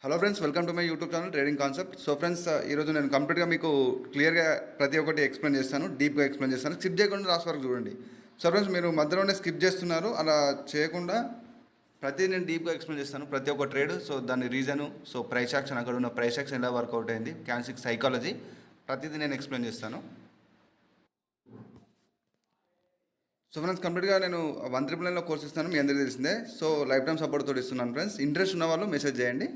Hello friends, welcome to my YouTube channel trading concept. So friends, ఈరోజు నేను కంప్లీట్గా మీకు క్లియర్గా ప్రతి ఒక్కటి ఎక్స్ప్లెయిన్ చేస్తాను, డీప్గా ఎక్స్ప్లెయిన్ చేస్తాను. స్కిప్ చేయకుండా లాస్ట్ వరకు చూడండి. సో ఫ్రెండ్స్, మీరు మధ్యలోనే స్కిప్ చేస్తున్నారు. అలా చేయకుండా ప్రతి నేను డీప్గా ఎక్స్ప్లెయిన్ చేస్తాను, ప్రతి ఒక్క ట్రేడ్. సో దాని రీజను, సో ప్రైస్ యాక్షన్, అక్కడ ఉన్న ప్రైస్ యాక్షన్ ఎలా వర్కౌట్ అయింది, క్యాన్సిక్ సైకాలజీ, ప్రతిదీ నేను ఎక్స్ప్లెయిన్ చేస్తాను. సో ఫ్రెండ్స్, కంప్లీట్గా నేను 1 కోర్స్ ఇస్తాను, మీ అందరికీ తెలిసిందే. సో లైఫ్ టైం సపోర్ట్ తోటి ఇస్తున్నాను ఫ్రెండ్స్. ఇంట్రెస్ట్ ఉన్న వాళ్ళు మెసేజ్ చేయండి.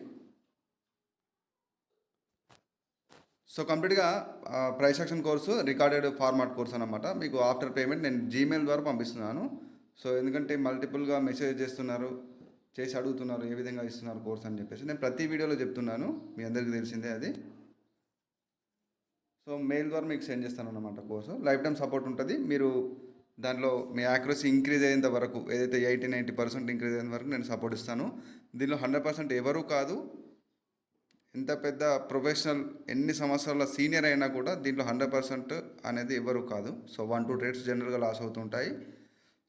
సో కంప్లీట్గా price action course recorded format course అనమాట. మీకు ఆఫ్టర్ పేమెంట్ నేను జీమెయిల్ ద్వారా పంపిస్తున్నాను. సో ఎందుకంటే మల్టిపుల్గా మెసేజ్ చేస్తున్నారు, చేసి అడుగుతున్నారు ఏ విధంగా ఇస్తున్నారు కోర్స్ అని చెప్పేసి నేను ప్రతి వీడియోలో చెప్తున్నాను, మీ అందరికీ తెలిసిందే అది. సో మెయిల్ ద్వారా మీకు సెండ్ చేస్తాను అనమాట. కోర్సు లైఫ్ టైం సపోర్ట్ ఉంటుంది. మీరు దాంట్లో మీ యాక్యురసీ ఇంక్రీజ్ అయ్యేంత వరకు, ఏదైతే 80-90% ఇంక్రీజ్ అయ్యేంత వరకు నేను సపోర్ట్ ఇస్తాను. దీనిలో 100% ఎవరు కాదు, ఎంత పెద్ద ప్రొఫెషనల్, ఎన్ని సంవత్సరాల సీనియర్ అయినా కూడా దీంట్లో 100% అనేది ఎవరు కాదు. సో 1-2 ట్రేడ్స్ జనరల్గా లాస్ అవుతుంటాయి.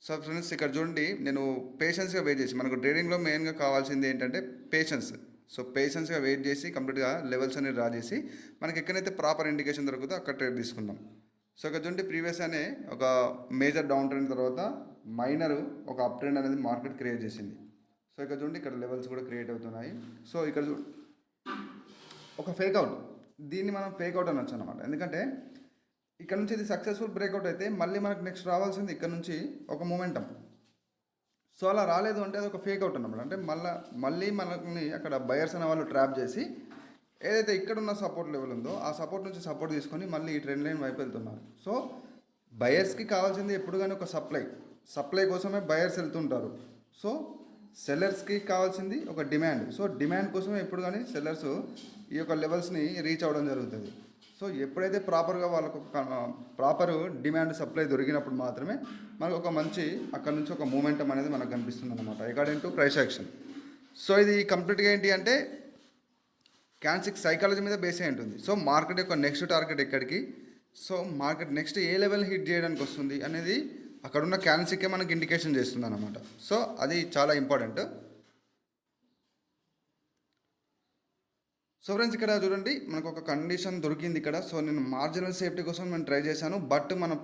సో ఫ్రెండ్స్, ఇక్కడ చూడండి, నేను పేషెన్స్గా వెయిట్ చేసి, మనకు ట్రేడింగ్లో మెయిన్గా కావాల్సింది ఏంటంటే పేషెన్స్. సో పేషెన్స్గా వెయిట్ చేసి కంప్లీట్గా లెవెల్స్ అనేది డ్రా చేసి మనకి ఎక్కడైతే ప్రాపర్ ఇండికేషన్ దొరుకుతుందో అక్కడ ట్రేడ్ తీసుకుందాం. సో ఇక్కడ చూడండి, ప్రీవియస్ అనే ఒక మేజర్ డౌన్ ట్రెండ్ తర్వాత మైనర్ ఒక అప్ ట్రెండ్ అనేది మార్కెట్ క్రియేట్ చేసింది. సో ఇక్కడ చూడండి, ఇక్కడ లెవెల్స్ కూడా క్రియేట్ అవుతున్నాయి. సో ఇక్కడ ఒక ఫేక్అవుట్, దీన్ని మనం ఫేక్అవుట్ అనొచ్చు అనమాట. ఎందుకంటే ఇక్కడ నుంచి ఇది సక్సెస్ఫుల్ బ్రేక్అవుట్ అయితే మళ్ళీ మనకు నెక్స్ట్ రావాల్సింది ఇక్కడ నుంచి ఒక మూమెంటం. సో అలా రాలేదు అంటే అది ఒక ఫేక్అవుట్ అన్నమాట. అంటే మళ్ళీ మనల్ని అక్కడ బయర్స్ అనే వాళ్ళు ట్రాప్ చేసి ఏదైతే ఇక్కడ ఉన్న సపోర్ట్ లెవెల్ ఉందో ఆ సపోర్ట్ నుంచి సపోర్ట్ తీసుకొని మళ్ళీ ఈ ట్రెండ్ లైన్ వైపు వెళ్తున్నారు. సో బయర్స్కి కావాల్సింది ఎప్పుడు కానీ ఒక సప్లై కోసమే బయర్స్ వెళ్తుంటారు. సో సెల్లర్స్కి కావాల్సింది ఒక డిమాండ్. సో డిమాండ్ కోసమే ఎప్పుడు కానీ సెల్లర్స్ ఈ యొక్క లెవెల్స్ని రీచ్ అవ్వడం జరుగుతుంది. సో ఎప్పుడైతే ప్రాపర్గా వాళ్ళకు ప్రాపర్ డిమాండ్ సప్లై దొరికినప్పుడు మాత్రమే మనకు ఒక మంచి అక్కడ నుంచి ఒక మూమెంటం అనేది మనకు కనిపిస్తుంది అనమాట, according to price action. So ఇది కంప్లీట్గా ఏంటి అంటే క్యాన్సిక్ సైకాలజీ మీద బేస్ అయి ఉంటుంది. సో మార్కెట్ యొక్క నెక్స్ట్ టార్గెట్ ఎక్కడికి, సో మార్కెట్ నెక్స్ట్ ఏ లెవెల్ హిట్ చేయడానికి వస్తుంది అనేది అక్కడున్న క్యాన్సిక్కే మనకి ఇండికేషన్ చేస్తుంది అనమాట. సో అది చాలా ఇంపార్టెంట్. సో ఫ్రెండ్స్, ఇక్కడ చూడండి, మనకు ఒక కండిషన్ దొరికింది ఇక్కడ. సో నేను మార్జినల్ సేఫ్టీ కోసం నేను ట్రై చేశాను, బట్ మన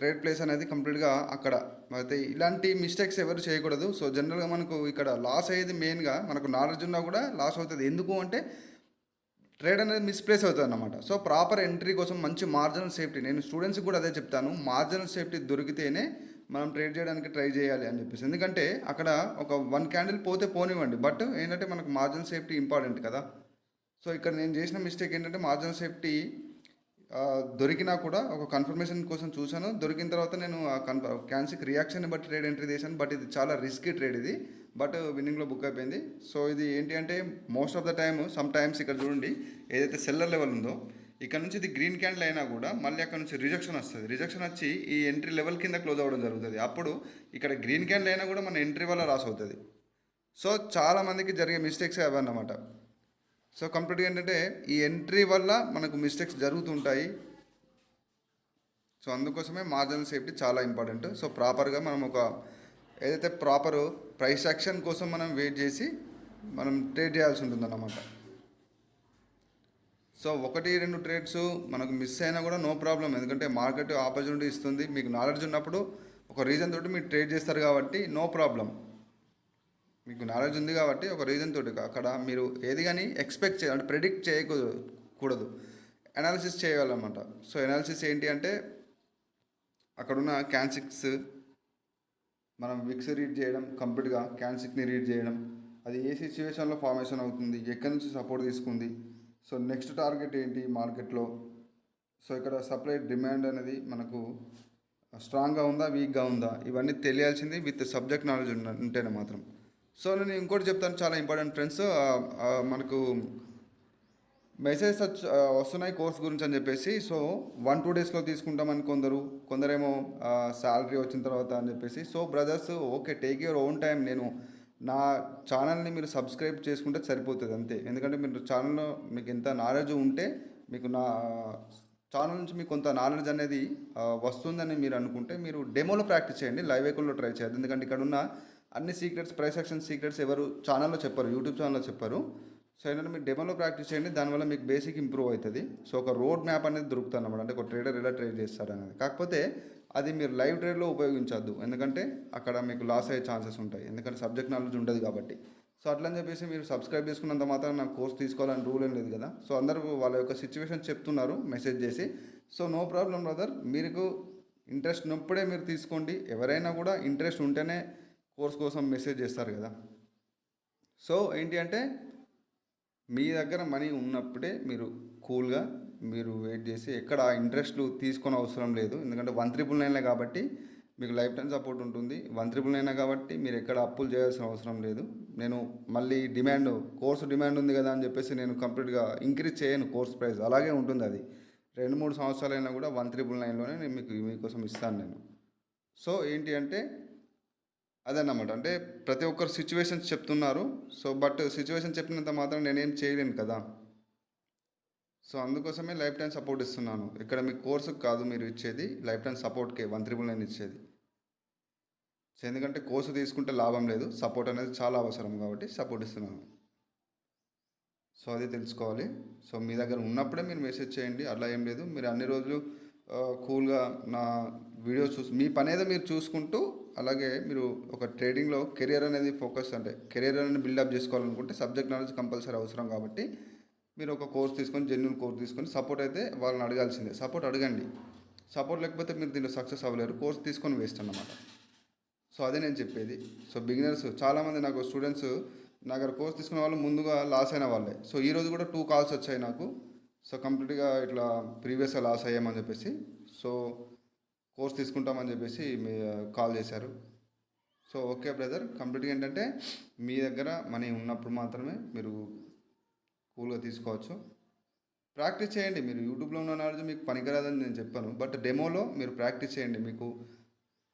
ట్రేడ్ ప్లేస్ అనేది కంప్లీట్గా అక్కడ. అయితే ఇలాంటి మిస్టేక్స్ ఎవరు చేయకూడదు. సో జనరల్గా మనకు ఇక్కడ లాస్ అయ్యేది మెయిన్గా మనకు నాలెడ్జ్ ఉన్నా కూడా లాస్ అవుతుంది. ఎందుకు అంటే ట్రేడ్ అనేది మిస్ప్లేస్ అవుతుంది అన్నమాట. సో ప్రాపర్ ఎంట్రీ కోసం మంచి మార్జినల్ సేఫ్టీ, నేను స్టూడెంట్స్కి కూడా అదే చెప్తాను, మార్జినల్ సేఫ్టీ దొరికితేనే మనం ట్రేడ్ చేయడానికి ట్రై చేయాలి అని చెప్పేసి. ఎందుకంటే అక్కడ ఒక 1 క్యాండిల్ పోతే పోనివ్వండి, బట్ ఏంటంటే మనకు మార్జినల్ సేఫ్టీ ఇంపార్టెంట్ కదా. సో ఇక్కడ నేను చేసిన మిస్టేక్ ఏంటంటే మార్జినల్ సేఫ్టీ దొరికినా కూడా ఒక కన్ఫర్మేషన్ కోసం చూశాను. దొరికిన తర్వాత నేను క్యాన్సిక్ రియాక్షన్ బట్టి ట్రేడ్ ఎంట్రీ చేశాను, బట్ ఇది చాలా రిస్కీ ట్రేడ్ ఇది, బట్ విన్నింగ్లో బుక్ అయిపోయింది. సో ఇది ఏంటి అంటే most of the time, some times ఇక్కడ చూడండి, ఏదైతే సెల్లర్ లెవెల్ ఉందో ఇక్కడ నుంచి ఇది గ్రీన్ క్యాండిల్ అయినా కూడా మళ్ళీ అక్కడ నుంచి రిజెక్షన్ వస్తుంది. రిజెక్షన్ వచ్చి ఈ ఎంట్రీ లెవెల్ కింద క్లోజ్ అవ్వడం జరుగుతుంది. అప్పుడు ఇక్కడ గ్రీన్ క్యాండిల్ అయినా కూడా మన ఎంట్రీ వల్ల లాస్ అవుతుంది. సో చాలామందికి జరిగే మిస్టేక్స్ అవన్నమాట. సో కంప్లీట్గా ఏంటంటే ఈ ఎంట్రీ వల్ల మనకు మిస్టేక్స్ జరుగుతుంటాయి. సో అందుకోసమే మార్జినల్ సేఫ్టీ చాలా ఇంపార్టెంట్. సో ప్రాపర్గా మనం ఒక ఏదైతే ప్రాపర్ ప్రైస్ యాక్షన్ కోసం మనం వెయిట్ చేసి మనం ట్రేడ్ చేయాల్సి ఉంటుందన్నమాట. సో 1-2 ట్రేడ్స్ మనకు మిస్ అయినా కూడా నో ప్రాబ్లం, ఎందుకంటే మార్కెట్ ఆపర్చునిటీ ఇస్తుంది. మీకు నాలెడ్జ్ ఉన్నప్పుడు ఒక రీజన్ తోటి మీరు ట్రేడ్ చేస్తారు కాబట్టి నో ప్రాబ్లం. మీకు నాలెడ్జ్ ఉంది కాబట్టి ఒక రీజన్ తోటి అక్కడ మీరు ఏది కానీ ఎక్స్పెక్ట్ అంటే ప్రెడిక్ట్ చేయకూడదు, అనాలిసిస్ చేయాలన్నమాట. సో అనాలిసిస్ ఏంటి అంటే అక్కడున్న క్యాన్సిక్స్ మనం విక్స్ రీడ్ చేయడం, కంప్లీట్గా క్యాన్సిక్ని రీడ్ చేయడం, అది ఏ సిచ్యువేషన్లో ఫార్మేషన్ అవుతుంది, ఎక్కడి నుంచి సపోర్ట్ తీసుకుంది, సో నెక్స్ట్ టార్గెట్ ఏంటి మార్కెట్లో, సో ఇక్కడ సప్లై డిమాండ్ అనేది మనకు స్ట్రాంగ్గా ఉందా వీక్గా ఉందా, ఇవన్నీ తెలియాల్సింది విత్ సబ్జెక్ట్ నాలెడ్జ్ ఉంటేనే మాత్రం. సో నేను ఇంకోటి చెప్తాను, చాలా ఇంపార్టెంట్ ఫ్రెండ్స్, మనకు మెసేజ్ వస్తున్నాయి కోర్స్ గురించి అని చెప్పేసి. సో 1-2 డేస్లో తీసుకుంటామని కొందరేమో శాలరీ వచ్చిన తర్వాత అని చెప్పేసి. So brothers, okay, take your own time. నేను నా ఛానల్ని మీరు సబ్స్క్రైబ్ చేసుకుంటే సరిపోతుంది అంతే. ఎందుకంటే మీరు ఛానల్లో మీకు ఎంత నాలెడ్జ్ ఉంటే, మీకు నా ఛానల్ నుంచి మీకు కొంత నాలెడ్జ్ అనేది వస్తుందని మీరు అనుకుంటే మీరు డెమోలో ప్రాక్టీస్ చేయండి, లైవ్ వేకుల్లో ట్రై చేయండి. ఎందుకంటే ఇక్కడ ఉన్న అన్ని సీక్రెట్స్, ప్రైస్ యాక్షన్ సీక్రెట్స్ ఎవరు ఛానల్లో చెప్పరు, యూట్యూబ్ ఛానల్లో చెప్పరు. సో ఏంటంటే మీరు డెమోలో ప్రాక్టీస్ చేయండి, దానివల్ల మీకు బేసిక్ ఇంప్రూవ్ అవుతుంది. సో ఒక రోడ్ మ్యాప్ అనేది దొరుకుతుంది అన్నమాట, అంటే ఒక ట్రేడర్ ఎలా ట్రేడ్ చేస్తారు అనేది. కాకపోతే అది మీరు లైవ్ ట్రేడ్లో ఉపయోగించవద్దు, ఎందుకంటే అక్కడ మీకు లాస్ అయ్యే ఛాన్సెస్ ఉంటాయి, ఎందుకంటే సబ్జెక్ట్ నాలెడ్జ్ ఉండదు కాబట్టి. సో అట్లా అని చెప్పేసి మీరు సబ్స్క్రైబ్ చేసుకున్నంత మాత్రం నాకు కోర్స్ తీసుకోవాలని రూల్ ఏం లేదు కదా. సో అందరూ వాళ్ళ యొక్క సిచ్యువేషన్ చెప్తున్నారు మెసేజ్ చేసి. సో నో ప్రాబ్లం బ్రదర్, మీకు ఇంట్రెస్ట్ ఉన్నప్పుడే మీరు తీసుకోండి. ఎవరైనా కూడా ఇంట్రెస్ట్ ఉంటేనే కోర్స్ కోసం మెసేజ్ చేస్తారు కదా. సో ఏంటి అంటే మీ దగ్గర మనీ ఉన్నప్పుడే మీరు కూల్గా మీరు వెయిట్ చేసి, ఎక్కడ ఇంట్రెస్ట్లు తీసుకొని అవసరం లేదు, ఎందుకంటే 1,999 కాబట్టి మీకు లైఫ్ టైం సపోర్ట్ ఉంటుంది. 1,999 కాబట్టి మీరు ఎక్కడ అప్పులు చేయాల్సిన అవసరం లేదు. నేను మళ్ళీ కోర్సు డిమాండ్ ఉంది కదా అని చెప్పేసి నేను కంప్లీట్గా ఇంక్రీజ్ చేయను కోర్స్ ప్రైస్, అలాగే ఉంటుంది అది. 2-3 సంవత్సరాలైనా కూడా 1,999లోనే నేను మీకోసం ఇస్తాను నేను. సో ఏంటి అంటే అదన్నమాట, అంటే ప్రతి ఒక్కరు సిచ్యువేషన్స్ చెప్తున్నారు. సో బట్ సిచ్యువేషన్ చెప్పినంత మాత్రం నేనేం చేయలేను కదా. సో అందుకోసమే లైఫ్ టైం సపోర్ట్ ఇస్తున్నాను. ఇక్కడ మీ కోర్సుకు కాదు మీరు ఇచ్చేది, లైఫ్ టైం సపోర్ట్కే 1,999 ఇచ్చేది. సో ఎందుకంటే కోర్సు తీసుకుంటే లాభం లేదు, సపోర్ట్ అనేది చాలా అవసరం కాబట్టి సపోర్ట్ ఇస్తున్నాను. సో అది తెలుసుకోవాలి. సో మీ దగ్గర ఉన్నప్పుడే మీరు మెసేజ్ చేయండి, అలా ఏం లేదు. మీరు అన్ని రోజులు కూల్గా నా వీడియో మీ పని ఏదో మీరు చూసుకుంటూ, అలాగే మీరు ఒక ట్రేడింగ్లో కెరియర్ అనేది ఫోకస్, అంటే కెరియర్ అనేది బిల్డప్ చేసుకోవాలనుకుంటే సబ్జెక్ట్ నాలెడ్జ్ కంపల్సరీ అవసరం కాబట్టి మీరు ఒక కోర్స్ తీసుకొని, జెన్యున్ కోర్స్ తీసుకొని, సపోర్ట్ అయితే వాళ్ళని అడగాల్సిందే, సపోర్ట్ అడగండి. సపోర్ట్ లేకపోతే మీరు దీంట్లో సక్సెస్ అవ్వలేరు, కోర్స్ తీసుకొని వేస్ట్ అన్నమాట. సో అదే నేను చెప్పేది. సో బిగినర్స్ చాలామంది నాకు స్టూడెంట్స్ నా దగ్గర కోర్స్ తీసుకునే వాళ్ళు ముందుగా లాస్ అయిన వాళ్ళే. సో ఈరోజు కూడా 2 కాల్స్ వచ్చాయి నాకు. సో కంప్లీట్గా ఇట్లా ప్రీవియస్గా లాస్ అయ్యామని చెప్పేసి, సో కోర్స్ తీసుకుంటామని చెప్పేసి మీ కాల్ చేశారు. సో ఓకే బ్రదర్, కంప్లీట్గా ఏంటంటే మీ దగ్గర మనీ ఉన్నప్పుడు మాత్రమే మీరు కూల్గా తీసుకోవచ్చు. ప్రాక్టీస్ చేయండి. మీరు యూట్యూబ్లో ఉన్న నాలెడ్జ్ మీకు పనికిరాదని నేను చెప్పాను, బట్ డెమోలో మీరు ప్రాక్టీస్ చేయండి, మీకు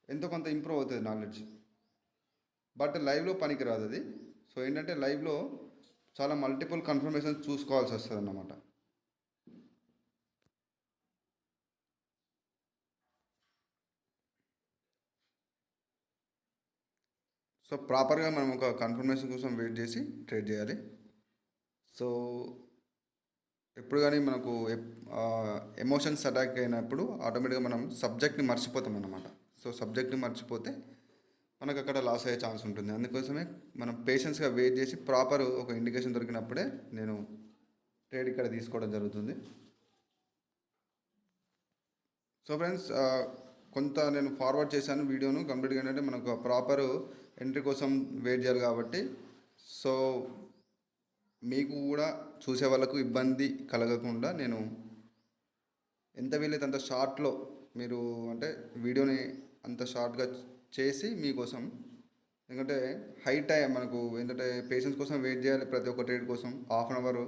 ఎంతో కొంత ఇంప్రూవ్ అవుతుంది నాలెడ్జ్. బట్ లైవ్లో పనికిరాదు అది. సో ఏంటంటే లైవ్లో చాలా మల్టిపుల్ కన్ఫర్మేషన్స్ చూసుకోవాల్సి వస్తుంది అన్నమాట. సో ప్రాపర్గా మనం ఒక కన్ఫర్మేషన్ కోసం వెయిట్ చేసి ట్రేడ్ చేయాలి. సో ఎప్పుడు కానీ మనకు ఎమోషన్స్ అటాక్ అయినప్పుడు ఆటోమేటిక్గా మనం సబ్జెక్ట్ని మర్చిపోతాం అన్నమాట. సో సబ్జెక్ట్ని మర్చిపోతే మనకు అక్కడ లాస్ అయ్యే ఛాన్స్ ఉంటుంది. అందుకోసమే మనం పేషెన్స్గా వెయిట్ చేసి ప్రాపర్ ఒక ఇండికేషన్ దొరికినప్పుడే నేను ట్రేడ్ ఇక్కడ తీసుకోవడం జరుగుతుంది. సో ఫ్రెండ్స్, కొంత నేను ఫార్వర్డ్ చేశాను వీడియోను కంప్లీట్గా. ఏంటంటే మనకు ప్రాపర్ ఎంట్రీ కోసం వెయిట్ చేయాలి కాబట్టి, సో మీకు కూడా చూసే వాళ్ళకు ఇబ్బంది కలగకుండా నేను ఎంత వీలైతే అంత షార్ట్లో, మీరు అంటే వీడియోని అంత షార్ట్గా చేసి మీకోసం, ఎందుకంటే హై టైం మనకు ఏంటంటే పేషెన్స్ కోసం వెయిట్ చేయాలి. ప్రతి ఒక్క ట్రేడ్ కోసం 1/2 అవర్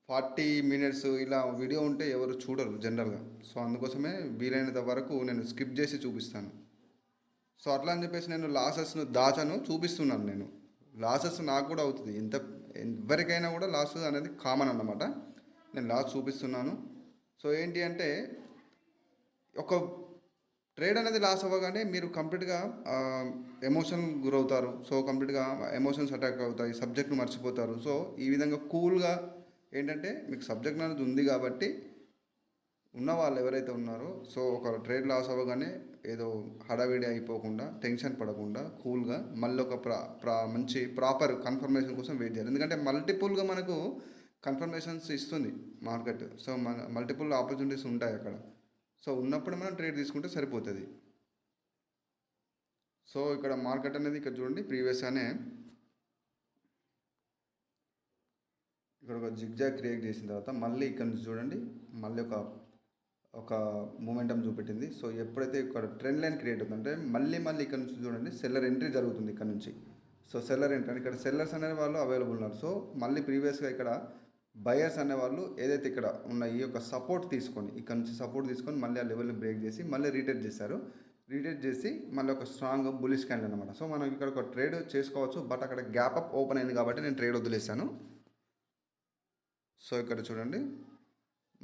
40 మినిట్స్ ఇలా వీడియో ఉంటే ఎవరు చూడరు జనరల్గా. సో అందుకోసమే వీలైనంత వరకు నేను స్కిప్ చేసి చూపిస్తాను. సో అట్లా అని చెప్పేసి నేను లాసెస్ను దాచాను, చూపిస్తున్నాను. నేను లాసెస్ నాకు కూడా అవుతుంది, ఎవరికైనా కూడా లాస్ అనేది కామన్ అన్నమాట. నేను లాస్ చూపిస్తున్నాను. సో ఏంటి అంటే ఒక ట్రేడ్ అనేది లాస్ అవ్వగానే మీరు కంప్లీట్గా ఎమోషన్ గురవుతారు. సో కంప్లీట్గా ఎమోషన్స్ అటాక్ అవుతాయి, సబ్జెక్ట్ను మర్చిపోతారు. సో ఈ విధంగా కూల్గా ఏంటంటే మీకు సబ్జెక్ట్ అనేది ఉంది కాబట్టి ఉన్న వాళ్ళు ఎవరైతే ఉన్నారో, సో ఒక ట్రేడ్ లాస్ అవ్వగానే ఏదో హడావిడి అయిపోకుండా, టెన్షన్ పడకుండా కూల్గా మళ్ళీ ఒక మంచి ప్రాపర్ కన్ఫర్మేషన్ కోసం వెయిట్ చేయాలి. ఎందుకంటే మల్టిపుల్గా మనకు కన్ఫర్మేషన్స్ ఇస్తుంది మార్కెట్. సో మల్టిపుల్ ఆపర్చునిటీస్ ఉంటాయి అక్కడ. సో ఉన్నప్పుడు మనం ట్రేడ్ తీసుకుంటే సరిపోతుంది. సో ఇక్కడ మార్కెట్ అనేది ఇక్కడ చూడండి, ప్రీవియస్గానే ఇక్కడ ఒక జిగ్జాగ్ క్రియేట్ చేసిన తర్వాత మళ్ళీ ఇక్కడ నుంచి చూడండి, మళ్ళీ ఒక మూమెంటం చూపెట్టింది. సో ఎప్పుడైతే ఇక్కడ ట్రెండ్ లైన్ క్రియేట్ అవుతుందంటే మళ్ళీ ఇక్కడ నుంచి చూడండి సెల్లర్ ఎంట్రీ జరుగుతుంది ఇక్కడ నుంచి. సో సెల్లర్ ఎంట్రీ, ఇక్కడ సెల్లర్స్ అనే వాళ్ళు అవైలబుల్ ఉన్నారు. సో మళ్ళీ ప్రీవియస్గా ఇక్కడ బయర్స్ అనేవాళ్ళు ఏదైతే ఇక్కడ ఉన్న ఈ యొక్క సపోర్ట్ తీసుకొని, ఇక్కడ నుంచి సపోర్ట్ తీసుకొని మళ్ళీ ఆ లెవెల్ని బ్రేక్ చేసి మళ్ళీ రీటెస్ట్ చేశారు. రీటెస్ట్ చేసి మళ్ళీ ఒక స్ట్రాంగ్ బులిష్ క్యాండిల్ అనమాట. సో మనం ఇక్కడ ఒక ట్రేడ్ చేసుకోవచ్చు, బట్ అక్కడ గ్యాప్ అప్ ఓపెన్ అయింది కాబట్టి నేను ట్రేడ్ వదిలేసాను. సో ఇక్కడ చూడండి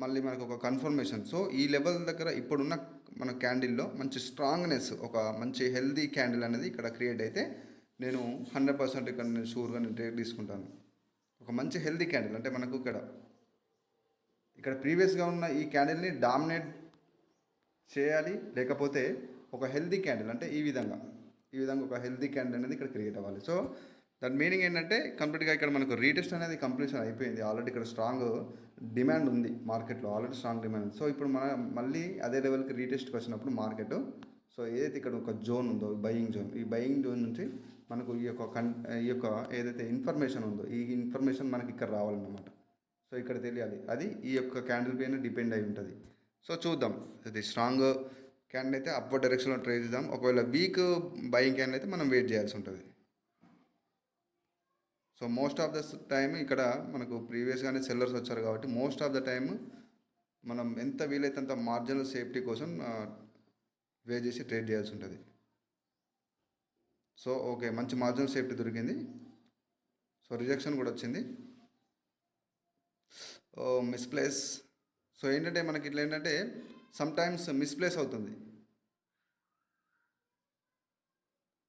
మళ్ళీ మనకు ఒక కన్ఫర్మేషన్. సో ఈ లెవెల్ దగ్గర ఇప్పుడున్న మన క్యాండిల్లో మంచి స్ట్రాంగ్నెస్, ఒక మంచి హెల్దీ క్యాండిల్ అనేది ఇక్కడ క్రియేట్ అయితే నేను 100% ఇక్కడ నేను షూర్గా నేను ట్రేడ్ తీసుకుంటాను. ఒక మంచి హెల్తీ క్యాండిల్ అంటే మనకు ఇక్కడ ప్రీవియస్గా ఉన్న ఈ క్యాండిల్ని డామినేట్ చేయాలి, లేకపోతే ఒక హెల్తీ క్యాండిల్ అంటే ఈ విధంగా ఒక హెల్తీ క్యాండిల్ అనేది ఇక్కడ క్రియేట్ అవ్వాలి. సో దాని మీనింగ్ ఏంటంటే కంప్లీట్గా ఇక్కడ మనకు రీటెస్ట్ అనేది కంప్లీషన్ అయిపోయింది. ఆల్రెడీ ఇక్కడ స్ట్రాంగ్ డిమాండ్ ఉంది మార్కెట్లో, ఆల్రెడీ స్ట్రాంగ్ డిమాండ్ ఉంది. సో ఇప్పుడు మనం మళ్ళీ అదే లెవెల్కి రీటెస్ట్కి వచ్చినప్పుడు మార్కెట్, సో ఏదైతే ఇక్కడ ఒక జోన్ ఉందో బయింగ్ జోన్, ఈ బయింగ్ జోన్ నుంచి మనకు ఈ యొక్క ఏదైతే ఇన్ఫర్మేషన్ ఉందో ఈ ఇన్ఫర్మేషన్ మనకి ఇక్కడ రావాలన్నమాట. సో ఇక్కడ తెలియాలి, అది ఈ యొక్క క్యాండిల్ పైన డిపెండ్ అయి ఉంటుంది. సో చూద్దాం, ఇది స్ట్రాంగ్ క్యాండిల్ అయితే అప్వర్డ్ డైరెక్షన్లో ట్రేడ్ చేద్దాం. ఒకవేళ వీక్ బయింగ్ క్యాండిల్ అయితే మనం వెయిట్ చేయాల్సి ఉంటుంది. So most of the time ఇక్కడ మనకు ప్రీవియస్గానే సెల్లర్స్ వచ్చారు కాబట్టి మోస్ట్ ఆఫ్ ద టైమ్ మనం ఎంత వీలైతే అంత మార్జినల్ సేఫ్టీ కోసం వే చేసి ట్రేడ్ చేయాల్సి ఉంటుంది. సో ఓకే, మంచి మార్జినల్ సేఫ్టీ దొరికింది. సో రిజెక్షన్ కూడా వచ్చింది. మిస్ప్లేస్. సో ఏంటంటే మనకి ఇట్లా ఏంటంటే సమ్టైమ్స్ మిస్ప్లేస్ అవుతుంది.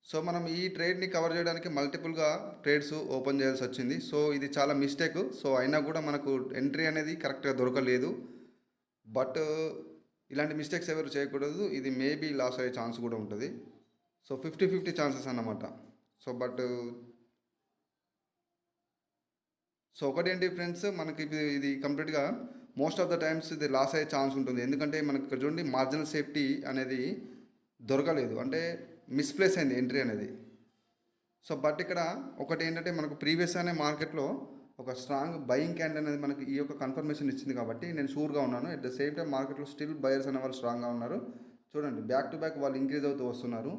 సో మనం ఈ ట్రేడ్ని కవర్ చేయడానికి మల్టిపుల్గా ట్రేడ్స్ ఓపెన్ చేయాల్సి వచ్చింది. సో ఇది చాలా మిస్టేక్. సో అయినా కూడా మనకు ఎంట్రీ అనేది కరెక్ట్గా దొరకలేదు. బట్ ఇలాంటి మిస్టేక్స్ ఎవరు చేయకూడదు. ఇది మేబీ లాస్ అయ్యే ఛాన్స్ కూడా ఉంటుంది. సో 50-50 ఛాన్సెస్ అన్నమాట. సో సో ఒకటేంటి ఫ్రెండ్స్, మనకి ఇది కంప్లీట్గా మోస్ట్ ఆఫ్ ద టైమ్స్ ఇది లాస్ అయ్యే ఛాన్స్ ఉంటుంది. ఎందుకంటే మనకి ఇక్కడ చూడండి మార్జినల్ సేఫ్టీ అనేది దొరకలేదు, అంటే మిస్ప్లేస్ అయింది ఎంట్రీ అనేది. సో బట్ ఇక్కడ ఒకటి ఏంటంటే మనకు ప్రీవియస్గానే మార్కెట్లో ఒక స్ట్రాంగ్ బయింగ్ క్యాండిల్ అనేది మనకి ఈ యొక్క కన్ఫర్మేషన్ ఇచ్చింది కాబట్టి నేను షూర్గా ఉన్నాను. అట్ ద సేమ్ టైం మార్కెట్లో స్టిల్ బయర్స్ అనే వాళ్ళు స్ట్రాంగ్గా ఉన్నారు. చూడండి బ్యాక్ టు బ్యాక్ వాళ్ళు ఇంక్రీజ్ అవుతూ వస్తున్నారు.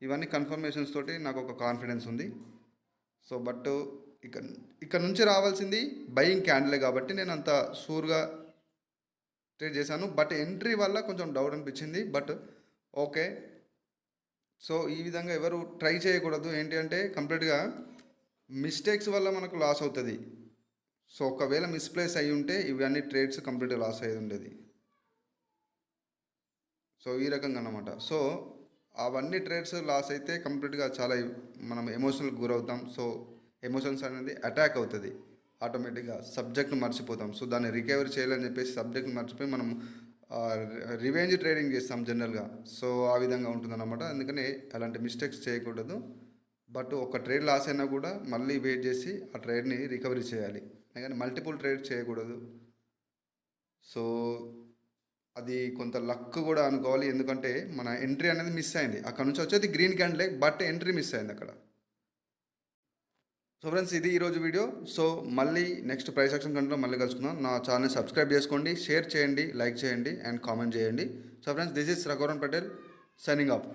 ఇవన్నీ కన్ఫర్మేషన్స్ తోటి నాకు ఒక కాన్ఫిడెన్స్ ఉంది. సో బట్ ఇక్కడ నుంచి రావాల్సింది బయింగ్ క్యాండిలే కాబట్టి నేను అంత షూర్గా ట్రేడ్ చేశాను. బట్ ఎంట్రీ వల్ల కొంచెం డౌట్ అనిపించింది. బట్ ఓకే, సో ఈ విధంగా ఎవరు ట్రై చేయకూడదు. ఏంటి అంటే కంప్లీట్గా మిస్టేక్స్ వల్ల మనకు లాస్ అవుతుంది. సో ఒకవేళ మిస్ప్లేస్ అయ్యి ఉంటే ఇవన్నీ ట్రేడ్స్ కంప్లీట్గా లాస్ అయ్యి ఉండేది. సో ఈ రకంగా అన్నమాట. సో అవన్నీ ట్రేడ్స్ లాస్ అయితే కంప్లీట్గా చాలా మనం ఎమోషనల్కి గురవుతాం. సో ఎమోషన్స్ అనేది అటాక్ అవుతుంది ఆటోమేటిక్గా, సబ్జెక్ట్ను మర్చిపోతాం. సో దాన్ని రికవరీ చేయాలని చెప్పేసి సబ్జెక్ట్ని మర్చిపోయి మనం రివెంజ్ ట్రేడింగ్ చేస్తాం జనరల్గా. సో ఆ విధంగా ఉంటుందన్నమాట. అందుకని అలాంటి మిస్టేక్స్ చేయకూడదు. బట్ ఒక ట్రేడ్ లాస్ అయినా కూడా మళ్ళీ వెయిట్ చేసి ఆ ట్రేడ్ని రికవరీ చేయాలి, కానీ మల్టిపుల్ ట్రేడ్ చేయకూడదు. సో అది కొంత లక్ కూడా అనుకోవాలి. ఎందుకంటే మన ఎంట్రీ అనేది మిస్ అయింది. అక్కడ నుంచి వచ్చేది green candle, but entry miss అయింది అక్కడ. సో ఫ్రెండ్స్, ఇది ఈరోజు వీడియో. సో మళ్ళీ నెక్స్ట్ ప్రైస్ యాక్షన్ కంటెంట్లో మళ్ళీ కలుసుకుందాం. నా ఛానల్ని సబ్స్క్రైబ్ చేసుకోండి, షేర్ చేయండి, లైక్ చేయండి అండ్ కామెంట్ చేయండి. So friends, this is Raghuvaran Patel signing off.